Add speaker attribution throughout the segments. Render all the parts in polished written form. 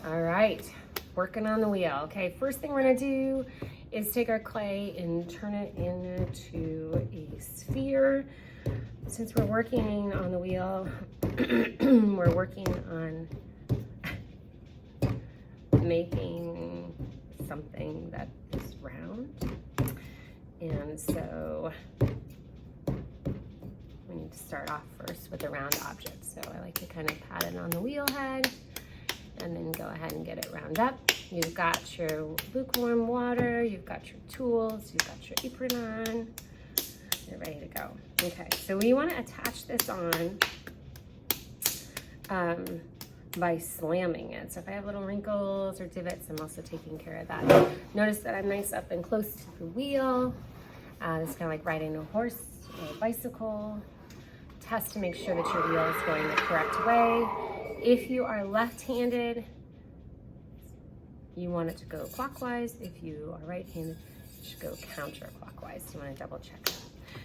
Speaker 1: All right, working on the wheel. Okay, first thing we're gonna do is take our clay and turn it into a sphere. Since we're working on the wheel, we're working on making something that is round. And so we need to start off first with a round object. So I like to kind of pat it on the wheel head and then go ahead and get it round up. You've got your lukewarm water, you've got your tools, you've got your apron on. You're ready to go. Okay, so we want to attach this on by slamming it. So if I have little wrinkles or divots, I'm also taking care of that. Notice that I'm nice up and close to the wheel. It's kind of like riding a horse or a bicycle. Test to make sure that your wheel is going the correct way. If you are left-handed, you want it to go clockwise. If you are right-handed, it should go counterclockwise. You want to double check that.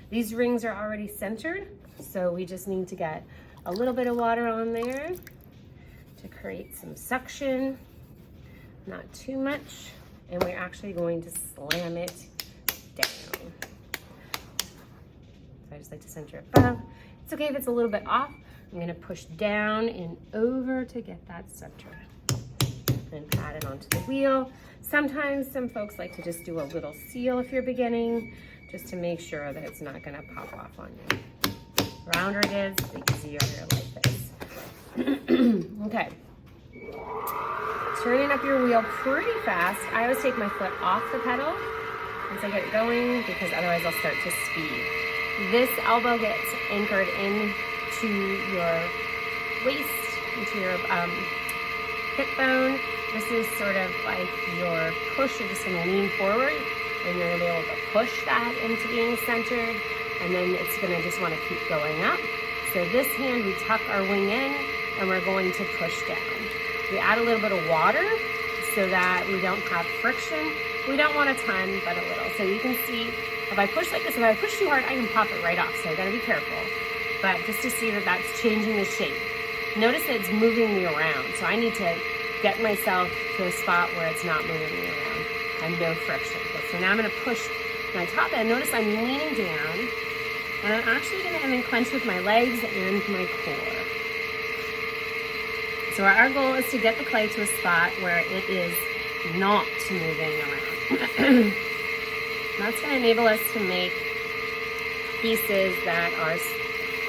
Speaker 1: These rings are already centered, so we just need to get a little bit of water on there to create some suction, not too much, and we're actually going to slam it down. So I just like to center it above. It's okay if it's a little bit off. I'm gonna push down and over to get that center and pat it onto the wheel. Sometimes some folks like to just do a little seal if you're beginning, just to make sure that it's not gonna pop off on you. The rounder it is, the easier your life is. Okay. Turning up your wheel pretty fast. I always take my foot off the pedal once I get going because otherwise I'll start to speed. This elbow gets anchored into your waist, into your hip bone. This is sort of like your push. You're just going to lean forward and you're going to be able to push that into being centered, and then it's going to just want to keep going up. So this hand, we tuck our wing in and we're going to push down. We add a little bit of water so that we don't have friction. We don't want a ton, but a little. So you can see if I push like this, if I push too hard, I can pop it right off. So I gotta be careful. But just to see that that's changing the shape. Notice that it's moving me around. So I need to get myself to a spot where it's not moving me around and no friction. Okay, so now I'm gonna push my top end. Notice I'm leaning down and I'm actually gonna clench with my legs and my core. So our goal is to get the clay to a spot where it is not moving around. That's going to enable us to make pieces that are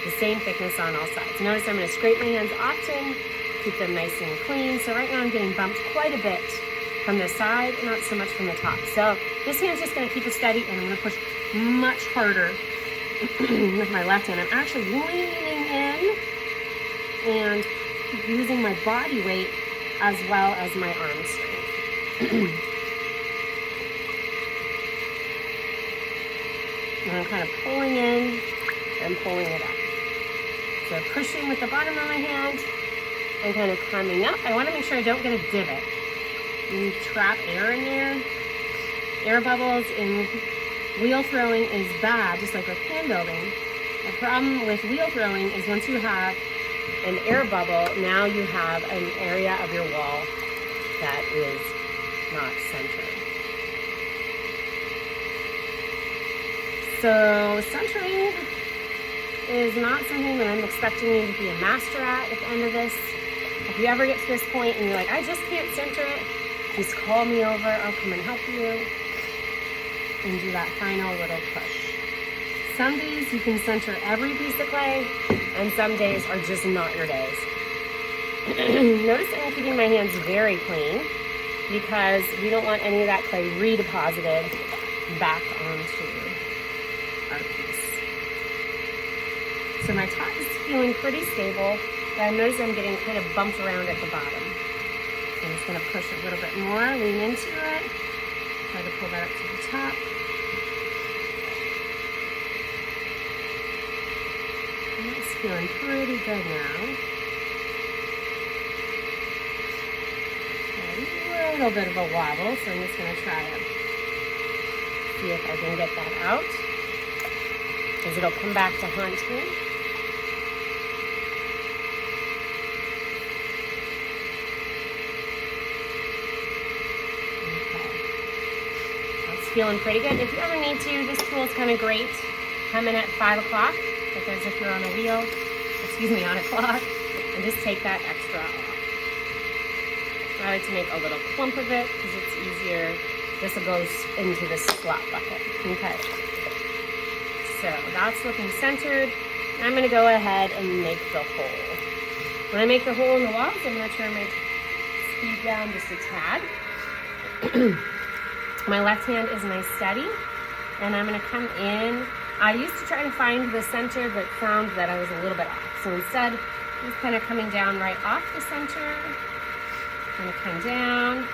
Speaker 1: the same thickness on all sides. Notice I'm going to scrape my hands often, keep them nice and clean. So right now I'm getting bumped quite a bit from the side, not so much from the top. So this hand's just going to keep it steady, and I'm going to push much harder with my left hand. I'm actually leaning in and using my body weight as well as my arm strength. And I'm kind of pulling in and pulling it up. So pushing with the bottom of my hand and kind of coming up. I want to make sure I don't get a divot. You trap air in there. Air bubbles in wheel throwing is bad, just like with hand building. The problem with wheel throwing is once you have an air bubble, now you have an area of your wall that is not centered. So centering is not something that I'm expecting you to be a master at the end of this. If you ever get to this point and you're like, I just can't center it, just call me over, I'll come and help you and do that final little push. Some days you can center every piece of clay, and some days are just not your days. Notice I'm keeping my hands very clean because we don't want any of that clay redeposited back onto our piece. So my top is feeling pretty stable, but I notice I'm getting kind of bumped around at the bottom. So I'm just going to push a little bit more, lean into it, try to pull that up to the top. And it's feeling pretty good now. A little bit of a wobble, so I'm just going to try to see if I can get that out, because it'll come back to haunt me. feeling pretty good. If you ever need to, this tool is kind of great. Come in at 5 o'clock, like as if you're on a wheel, on a clock, and just take that extra off. I like to make a little clump of it because it's easier. This will go into the slot bucket. Okay. So that's looking centered. I'm going to go ahead and make the hole. When I make the hole in the walls, I'm going to turn my speed down just a tad. My left hand is nice steady, and I'm going to come in. I used to try to find the center, but found that I was a little bit off. So instead, I'm just kind of coming down right off the center. I'm going to come down,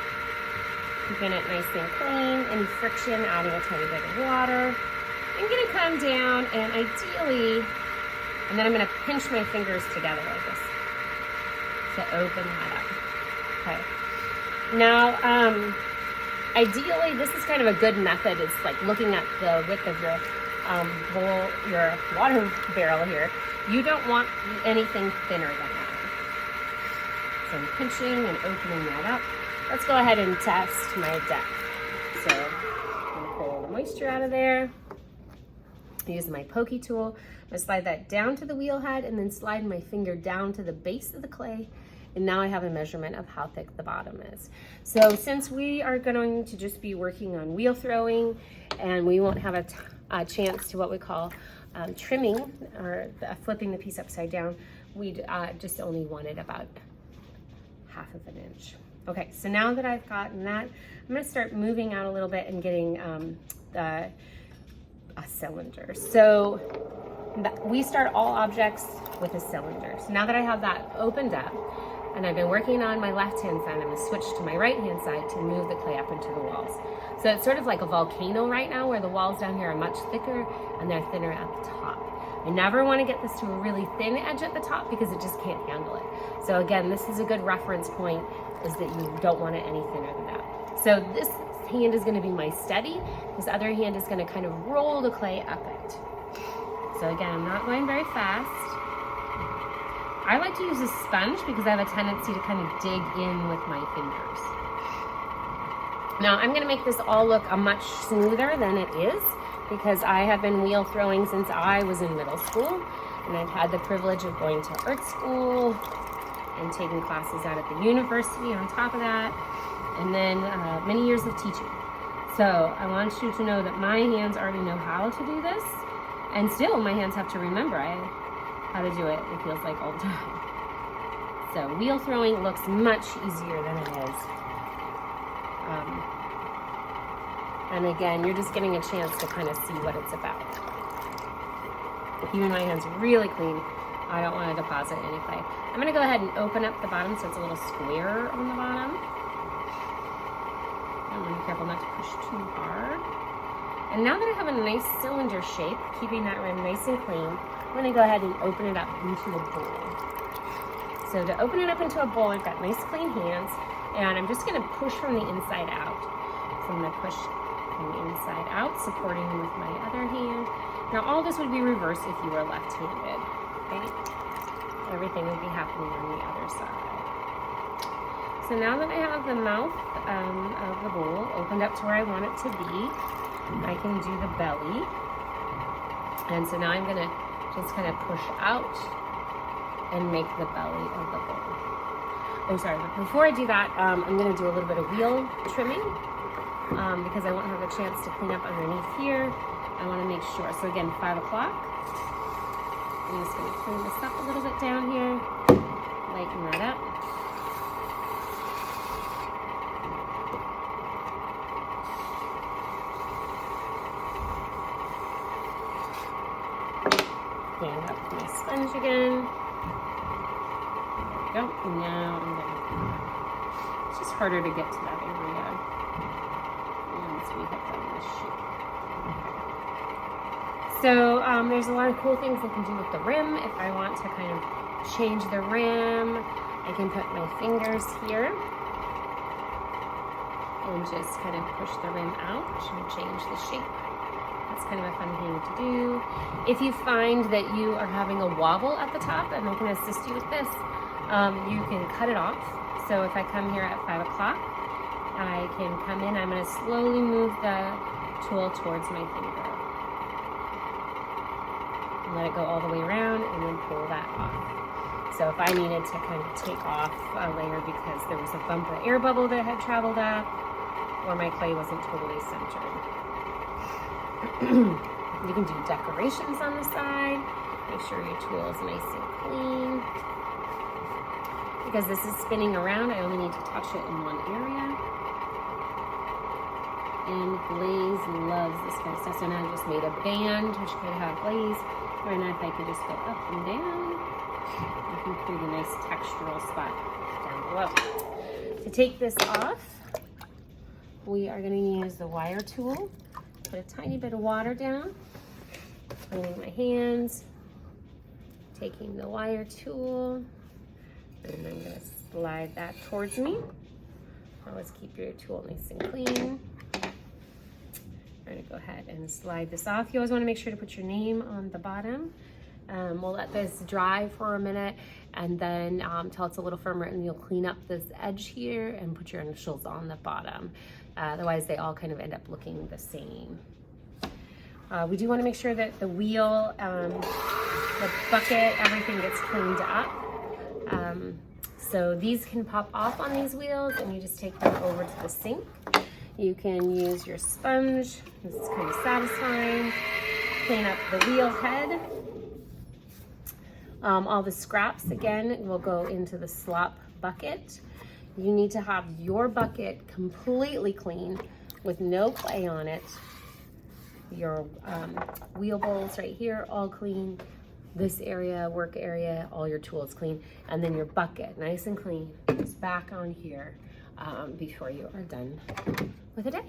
Speaker 1: keeping it nice and clean. Any friction, adding a tiny bit of water. I'm going to come down, and ideally, and then I'm going to pinch my fingers together like this to open that up. Okay. Now, ideally, this is kind of a good method. It's like looking at the width of your bowl, your water barrel here. You don't want anything thinner than that. So I'm pinching and opening that up. Let's go ahead and test my depth. So I'm going to pull the moisture out of there. Use my pokey tool. I'm going to slide that down to the wheel head and then slide my finger down to the base of the clay. And now I have a measurement of how thick the bottom is. So since we are going to just be working on wheel throwing and we won't have a chance to what we call trimming or flipping the piece upside down, we just only wanted about 1/2 of an inch. Okay, so now that I've gotten that, I'm going to start moving out a little bit and getting a cylinder. So we start all objects with a cylinder. So now that I have that opened up, and I've been working on my left-hand side, I'm going to switch to my right-hand side to move the clay up into the walls. So it's sort of like a volcano right now, where the walls down here are much thicker and they're thinner at the top. I never want to get this to a really thin edge at the top because it just can't handle it. So again, this is a good reference point, is that you don't want it any thinner than that. So this hand is going to be my steady. This other hand is going to kind of roll the clay up it. So again, I'm not going very fast. I like to use a sponge because I have a tendency to kind of dig in with my fingers. Now I'm going to make this all look much smoother than it is because I have been wheel throwing since I was in middle school, and I've had the privilege of going to art school and taking classes out at the university on top of that, and then many years of teaching. So I want you to know that my hands already know how to do this, and still my hands have to remember how to do it, it feels like, all the time. So wheel throwing looks much easier than it is. And again, you're just getting a chance to kind of see what it's about. Keeping my hands really clean. I don't want to deposit any clay. I'm going to go ahead and open up the bottom so it's a little square on the bottom. I'm going to be careful not to push too hard. And now that I have a nice cylinder shape, keeping that rim nice and clean, I'm going to go ahead and open it up into a bowl. So to open it up into a bowl, I've got nice clean hands, and I'm just going to push from the inside out. So I'm going to push from the inside out, supporting with my other hand. Now all this would be reversed if you were left-handed, okay? Everything would be happening on the other side. So now that I have the mouth of the bowl opened up to where I want it to be, I can do the belly. And so now I'm going to just kind of push out and make the belly of the bowl. Oh, sorry, but before I do that, I'm going to do a little bit of wheel trimming because I won't have a chance to clean up underneath here. I want to make sure. So again, 5 o'clock. I'm just going to clean this up a little bit down here, lighten that up. Clean up my sponge again. There we go. Now I'm going to, it's just harder to get to that area once we have done this shape. So there's a lot of cool things I can do with the rim. If I want to kind of change the rim, I can put my fingers here and just kind of push the rim out and change the shape. That's kind of a fun thing to do. If you find that you are having a wobble at the top, and I can assist you with this, you can cut it off. So if I come here at 5 o'clock, I can come in, I'm going to slowly move the tool towards my finger. Let it go all the way around and then pull that off. So if I needed to kind of take off a layer because there was a bump or air bubble that had traveled up, or my clay wasn't totally centered. You can do decorations on the side. Make sure your tool is nice and clean. Because this is spinning around, I only need to touch it in one area. And Blaze loves this kind of stuff. So now I just made a band, which could have Blaze. Or now if I could just go up and down, you can create a nice textural spot down below. To take this off, we are going to use the wire tool. Put a tiny bit of water down, cleaning my hands, taking the wire tool, and I'm going to slide that towards me. Always keep your tool nice and clean. I'm going to go ahead and slide this off. You always want to make sure to put your name on the bottom. We'll let this dry for a minute and then till it's a little firmer, and you'll clean up this edge here and put your initials on the bottom. Otherwise, they all kind of end up looking the same. We do want to make sure that the wheel, the bucket, everything gets cleaned up. So these can pop off on these wheels, and you just take them over to the sink. You can use your sponge. This is kind of satisfying. Clean up the wheel head. All the scraps, again, will go into the slop bucket. You need to have your bucket completely clean with no clay on it. Your wheel bowls right here, all clean. This area, work area, all your tools clean. And then your bucket, nice and clean, is back on here before you are done with the day.